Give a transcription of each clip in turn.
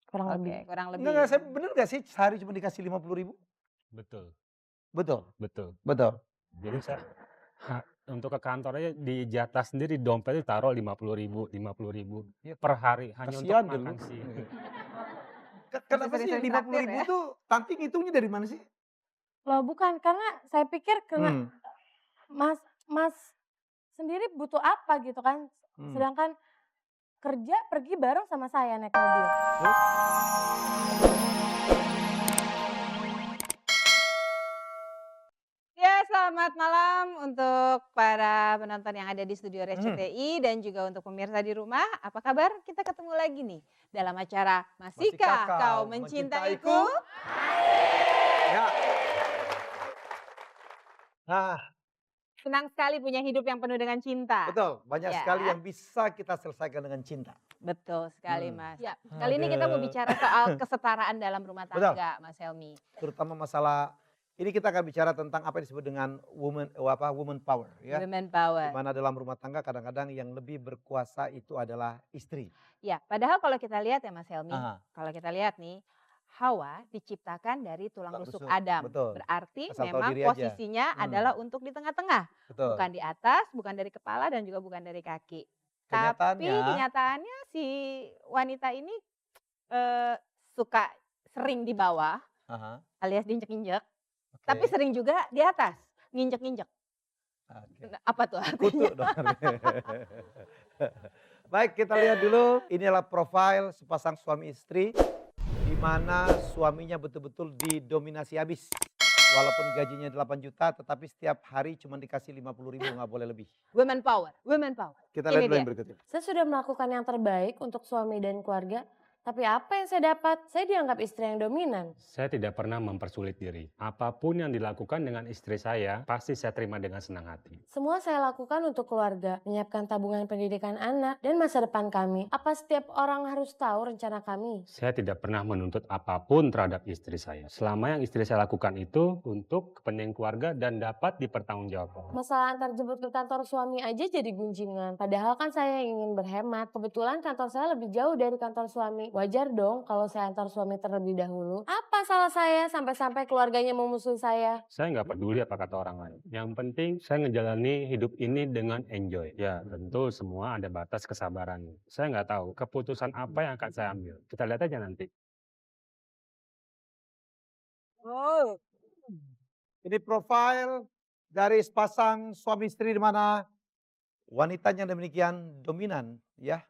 kurang Oke, lebih. kurang Enggak, lebih. saya bener gak sih sehari cuma dikasih 50.000? Betul, Betul? betul. Betul. Jadi saya untuk ke kantor aja di jatah sendiri dompet itu taruh 50.000 Ya, per hari hanya untuk kasihan deh lu. makan siang. Masih Kenapa sih sering-sering traktir 50.000 ya? tuh Tanti ngitungnya dari mana sih? Loh bukan, karena saya pikir karena Hmm. Mas Mas sendiri butuh apa gitu kan, Hmm. sedangkan kerja pergi bareng sama saya naik mobil. Ya, selamat malam untuk para penonton yang ada di studio RCTI dan juga untuk pemirsa di rumah. Apa kabar? Kita ketemu lagi nih dalam acara Masihkah Kau Mencintaiku? Ya. Nah, Senang sekali punya hidup yang penuh dengan cinta. betul. Banyak Ya. sekali yang bisa kita selesaikan dengan cinta. Betul sekali, Hmm. Mas. Ya, kali ini kita mau bicara soal kesetaraan dalam rumah Betul. tangga, Mas Helmi. Terutama masalah ini kita akan bicara tentang apa yang disebut dengan woman power ya. Women power. Di mana dalam rumah tangga kadang-kadang yang lebih berkuasa itu adalah istri. Ya, padahal kalau kita lihat ya Mas Helmi, Aha. kalau kita lihat nih, Hawa diciptakan dari tulang rusuk Rusuk, Adam. betul. Berarti Asal tahu memang diri aja. posisinya adalah untuk di tengah-tengah. Betul. Bukan di atas, bukan dari kepala dan juga bukan dari kaki. Tapi Kenyataannya, kenyataannya si wanita ini suka sering di bawah aha, alias diinjek-injek, oke. tapi sering juga di atas, nginjek-nginjek. Oke. Apa tuh Kutu artinya? dong. Baik, kita lihat dulu. Inilah profil sepasang suami istri di mana suaminya betul-betul didominasi habis. Walaupun gajinya 8 juta tetapi setiap hari cuma dikasih 50.000, nggak boleh lebih. Women power, women power. Kita Ini lihat dulu dia. yang berikut ini. Saya sudah melakukan yang terbaik untuk suami dan keluarga, tapi apa yang saya dapat? Saya dianggap istri yang dominan. Saya tidak pernah mempersulit diri. Apapun yang dilakukan dengan istri saya, pasti saya terima dengan senang hati. Semua saya lakukan untuk keluarga, menyiapkan tabungan pendidikan anak dan masa depan kami. Apa setiap orang harus tahu rencana kami? Saya tidak pernah menuntut apapun terhadap istri saya. Selama yang istri saya lakukan itu untuk kepentingan keluarga dan dapat dipertanggungjawabkan. Masalah antar jemput ke kantor suami aja jadi gunjingan. Padahal kan saya ingin berhemat. Kebetulan kantor saya lebih jauh dari kantor suami. Wajar dong kalau saya antar suami terlebih dahulu. Apa salah saya sampai-sampai keluarganya memusuhi saya? Saya nggak peduli apa kata orang lain. Yang penting saya ngejalani hidup ini dengan enjoy. Ya tentu semua ada batas kesabaran. Saya nggak tahu keputusan apa yang akan saya ambil. Kita lihat aja nanti. Oh, Ini profil dari sepasang suami istri di mana wanitanya demikian dominan ya.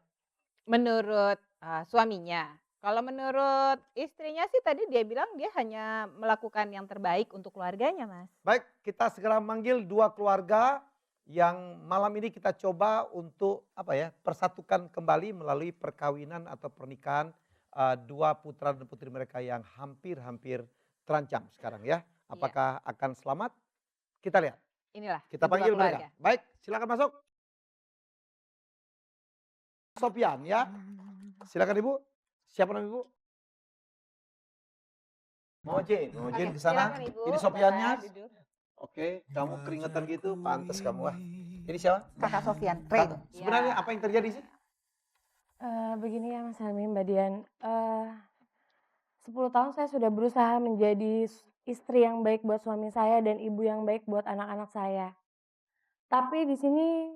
menurut suaminya. Kalau menurut istrinya sih tadi dia bilang dia hanya melakukan yang terbaik untuk keluarganya, Mas. Baik, kita segera manggil dua keluarga yang malam ini kita coba untuk apa ya, persatukan kembali melalui perkawinan atau pernikahan dua putra dan putri mereka yang hampir-hampir terancam sekarang ya. Apakah akan selamat? Kita lihat. Inilah Kita kedua panggil keluarga. mereka. Baik, silakan masuk. Sopian ya. Silakan Ibu. Siapa nama Ibu? Mojin Oke, ke sana. silakan, Ibu. Ini Sopiannya. Bapak duduk. Oke, kamu keringetan gitu, pantas kamu ah. Ini siapa? Kakak Sofian, Sebenarnya apa yang terjadi sih? Begini ya Mas Helmi, Mbak Dian. 10 tahun saya sudah berusaha menjadi istri yang baik buat suami saya dan ibu yang baik buat anak-anak saya. Tapi di sini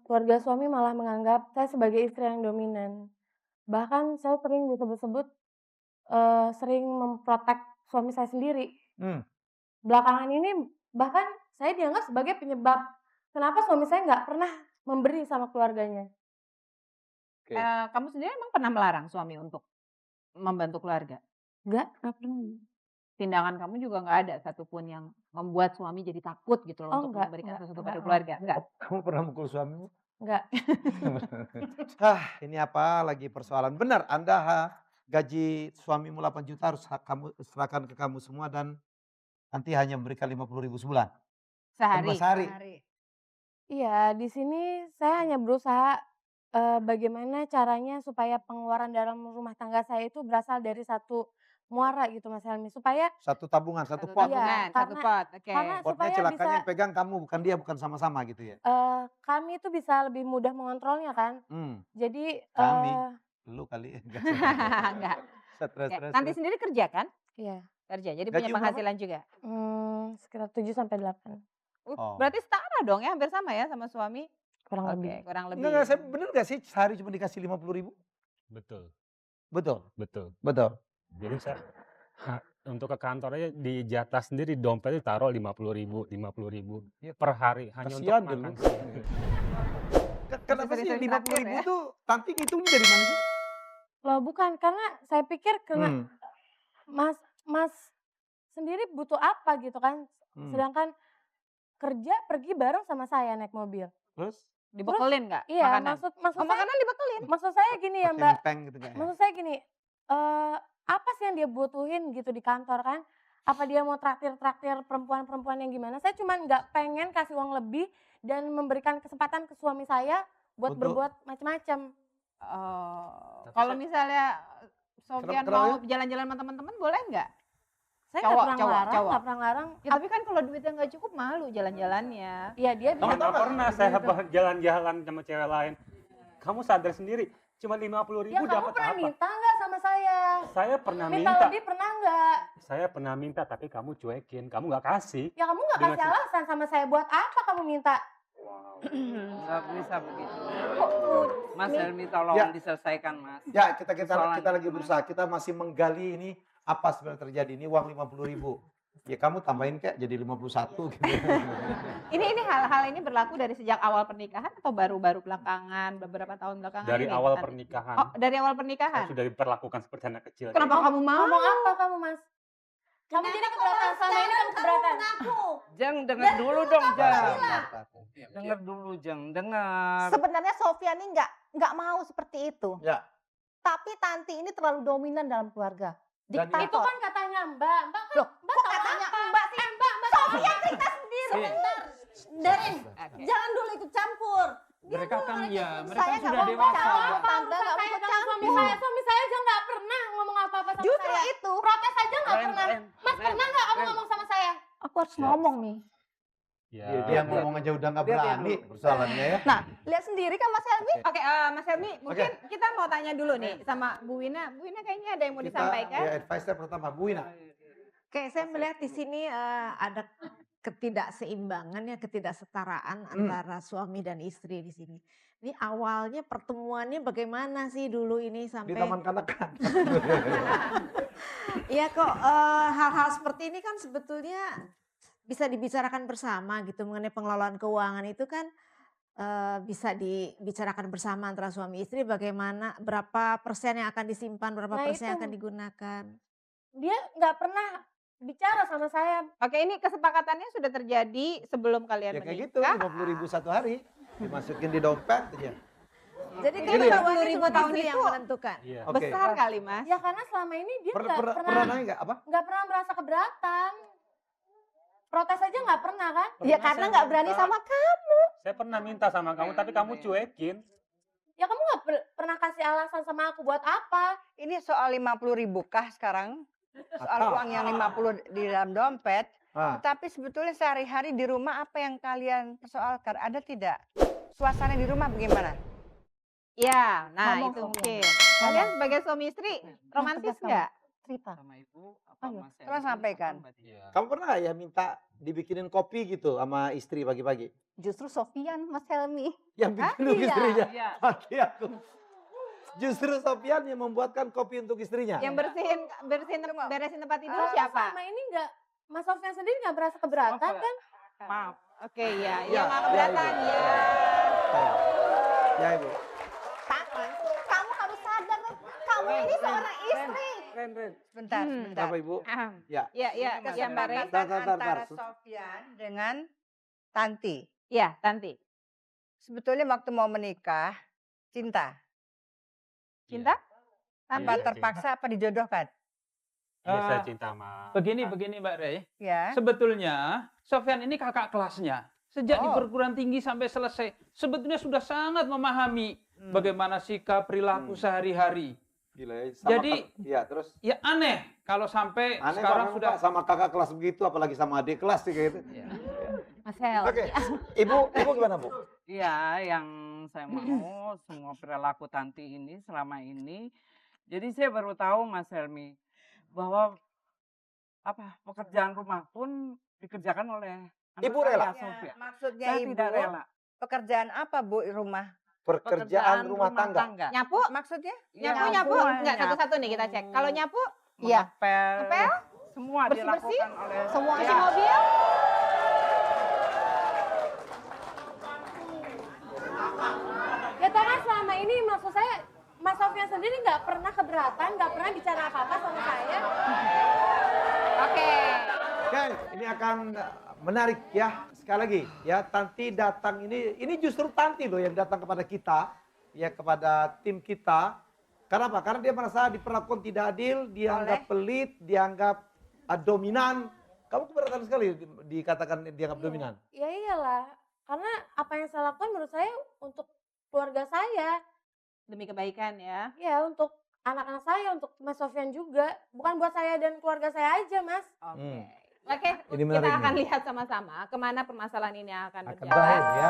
keluarga suami malah menganggap saya sebagai istri yang dominan. Bahkan saya sering disebut-sebut sering memprotek suami saya sendiri. Belakangan ini bahkan saya dianggap sebagai penyebab kenapa suami saya nggak pernah memberi sama keluarganya. Oke. Kamu sendiri emang pernah melarang suami untuk membantu keluarga? Nggak pernah. Tindakan kamu juga nggak ada satupun yang membuat suami jadi takut gitu loh Oh, untuk enggak, memberikan enggak, sesuatu enggak. pada keluarga? Enggak. Kamu pernah mukul suamimu? Enggak. Ini apa lagi persoalan. Benar, gaji suamimu 8 juta harus kamu serahkan ke kamu semua dan nanti hanya memberikan 50.000 sebulan. Sehari. Sehari. Iya, di sini saya hanya berusaha bagaimana caranya supaya pengeluaran dalam rumah tangga saya itu berasal dari satu muara gitu Mas Helmi, supaya Satu tabungan, satu Satu pot. tabungan, Iya, satu pot. Oke. karena Potnya supaya celakanya bisa yang pegang kamu, bukan dia, bukan sama-sama gitu ya. kami itu bisa lebih mudah mengontrolnya kan. Hmm, Jadi Kami? Lu kali. Enggak. Stres, Ya, stres, Tanti stres. sendiri kerja kan? Iya, Kerja, jadi Gaji punya berapa? penghasilan juga? sekitar 7 sampai 8, Oh. Berarti setara dong ya, hampir sama ya sama suami? kurang Oke, lebih. kurang lebih. Enggak, saya bener gak sih sehari cuma dikasih 50.000? Betul, Betul, betul. betul. Jadi saya untuk ke kantor aja di jatah sendiri dompet itu taruh 50.000 Ya, per hari hanya untuk kasihan deh lu. makan siang. Kenapa sih sering-sering 50.000 traktir ya? tuh Tanti ngitungnya dari mana sih? Loh bukan, karena saya pikir karena Hmm, Mas sendiri butuh apa gitu kan, hmm. sedangkan kerja pergi bareng sama saya naik mobil. Terus Dibekelin nggak Iya, makanan? maksud Oh, saya makanan dibekelin? maksud saya gini ya, pakai Mbak, ngepeng gitu nggak ya? maksud saya gini, apa sih yang dia butuhin gitu di kantor kan? Apa dia mau traktir-traktir perempuan-perempuan yang gimana? Saya cuman nggak pengen kasih uang lebih dan memberikan kesempatan ke suami saya buat Untuk- berbuat macam-macam. Oh, Tapi kalau saya- misalnya Sofyan Kenapa mau jalan-jalan sama teman-teman boleh nggak? Saya Cowok, nggak pernah cowok, ngelarang, cowok. nggak pernah ngelarang. Ya tapi kan kalau duitnya nggak cukup malu jalan-jalannya. Iya dia Kamu bisa. tahu Nggak pernah saya jalan-jalan sama cewek lain. Kamu sadar sendiri, cuma 50.000 Ya kamu dapat pernah apa? minta nggak sama saya? Saya pernah Minta minta. lebih pernah nggak? Saya pernah minta tapi kamu cuekin, kamu nggak kasih. Ya kamu nggak Dengan kasih alasan sama saya buat apa kamu minta? Nggak bisa begitu. Kok Mas nih, Helmi tolong Ya. diselesaikan Mas. Ya, kita Persoalan lagi berusaha, kita masih menggali ini apa sebenarnya terjadi. Ini uang 50.000. Ya kamu tambahin kayak jadi 51 gitu. Ini hal-hal ini berlaku dari sejak awal pernikahan atau baru-baru belakangan, beberapa tahun belakangan Dari ini, awal Tanti? pernikahan, Oh, dari awal saya pernikahan. sudah diperlakukan seperti anak kecil. Kenapa kamu mau? ngomong apa kamu Mas? Kamu jadi keberatan selama ini kamu keberatan. Jeng denger dulu dong Jeng. Bapak. Denger dulu Jeng, dengar. Sebenarnya Sofia ini nggak mau seperti itu. Ya. Tapi Tanti ini terlalu dominan dalam keluarga. Dan Diktator. Itu kan katanya Mbak. Mbak kan Loh, Mbak kok tahu katanya apa? Mbak sih? Mbak Sofia cerita sendiri. Sebentar. Darin, Oke. jangan dulu ikut campur. Mereka kan ya, mereka Saya kan nggak sudah mau dewasa. campur. Apa Tante urusan nggak mau saya ikut dengan suami campur. saya? Suami saya aja nggak pernah ngomong apa-apa sama Justru saya. itu. Protes aja nggak pernah. Mas pernah nggak kamu Ren. ngomong sama saya? Aku harus ngomong nih. Ya, Ya, dia ngomong aja udah nggak Biar dia berani dulu. persoalannya ya. Nah, lihat sendiri kan Mas Helmi. Oke, Mas Helmi, mungkin kita mau tanya dulu nih sama Bu Wina. Bu Wina kayaknya ada yang mau disampaikan. Ya, advisor pertama Bu Wina. Oke, saya melihat di sini ada ketidakseimbangan ya, ketidaksetaraan antara suami dan istri di sini. Ini awalnya pertemuannya bagaimana sih dulu ini Di sampai taman kanak-kanak. Iya kok hal-hal seperti ini kan sebetulnya bisa dibicarakan bersama gitu mengenai pengelolaan keuangan itu kan bisa dibicarakan bersama antara suami istri bagaimana berapa persen yang akan disimpan, berapa Nah, persen yang itu. akan digunakan. Dia nggak pernah bicara sama saya. Oke, ini kesepakatannya sudah terjadi sebelum kalian Ya kayak gitu, menikah. 50.000 satu hari. Dimasukin di dompet aja. Jadi Jadi kan Gitu ya? keuangan 50.000 cuma tahun istri yang itu menentukan. Iya. Oke. Besar kali, Mas. Ya karena selama ini dia Pernah nggak naik nggak apa? merasa keberatan. Protes aja nggak pernah kan? Ya karena nggak berani sama kamu. Saya pernah minta sama kamu tapi kamu cuekin. Ya kamu nggak pernah kasih alasan sama aku buat apa? Ini soal 50.000 kah sekarang? Soal Atau- uang yang 50 di dalam dompet. Ah, Tapi sebetulnya sehari-hari di rumah apa yang kalian persoalkan? Ada tidak? Suasana di rumah bagaimana? Ya, nah Ngomong, itu Sofia. mungkin. Kalian sebagai suami istri romantis tegas kamu. nggak? Cerita. Sama ibu apa Ayo. Mas Tolong Helmi, sampaikan. apa Mbak Tia? Iya. kamu pernah nggak ya minta dibikinin kopi gitu sama istri pagi-pagi? Justru Sofian, Mas Helmi. Yang bikin untuk iya. istrinya. Iya. Mati aku. Justru Sofian yang membuatkan kopi untuk istrinya. Yang beresin tempat tidur Kalau siapa? selama ini nggak, Mas Sofyan sendiri nggak merasa keberatan Maaf, kan? Maaf. Oke, ya. Ya, Ya, nggak ya, keberatan Ibu. ya. Ya Ibu. Kamu harus sadar, kamu ini seorang istri. Ren. Sebentar, sebentar. Apa Ibu? Ahem. Ya. Ya, ya, ya Mbak Rey. Tar, Kesepakatan tar, tar. antara Sofyan dengan Tanti. Ya, Tanti. Sebetulnya waktu mau menikah, cinta. Cinta? Apa Iya, terpaksa apa dijodohkan? Iya, saya Ah, cinta sama. Begini Mbak Rey. Ya. Sebetulnya Sofyan ini kakak kelasnya. Sejak di Oh. perguruan tinggi sampai selesai, sebetulnya sudah sangat memahami bagaimana sikap perilaku sehari-hari. Gila ya. Jadi- ya terus Ya aneh kalau sampai aneh sekarang banget, sudah Pak, sama kakak kelas begitu apalagi sama adik kelas sih kayak gitu. Ya. Mas Hel. Oke. Ibu gimana, Bu? Iya, yang saya mau, semua perilaku Tanti ini selama ini. Jadi saya baru tahu Mas Helmi bahwa pekerjaan rumah pun dikerjakan oleh anak Ibu rela? saya, Sofia. Maksudnya Saya Ibu, tidak rela. pekerjaan apa Bu rumah? Pekerjaan rumah tangga. Nyapu? Maksudnya? Nyapu? Enggak, satu-satu nih kita cek. Kalau nyapu? Iya. Ngepel? Semua Bersih-bersih? dilakukan oleh Semua cuci mobil? Ya toh kan selama ini maksud saya Mas Sofyan sendiri nggak pernah keberatan, nggak pernah bicara apa-apa sama saya. Oke. Oke, ini akan menarik ya. Sekali lagi ya, Tanti datang ini justru Tanti loh yang datang kepada kita, ya kepada tim kita. Karena apa? Karena dia merasa diperlakukan tidak adil, dianggap pelit, dianggap dominan. Kamu keberatan sekali dikatakan dianggap dominan. Ya iyalah, karena apa yang saya lakukan menurut saya untuk keluarga saya. Demi kebaikan ya. Ya untuk anak-anak saya, untuk Mas Sofyan juga. Bukan buat saya dan keluarga saya aja, Mas. Oke, Ini kita menarik akan nih. lihat sama-sama kemana permasalahan ini akan Akan berjalan. berakhir ya.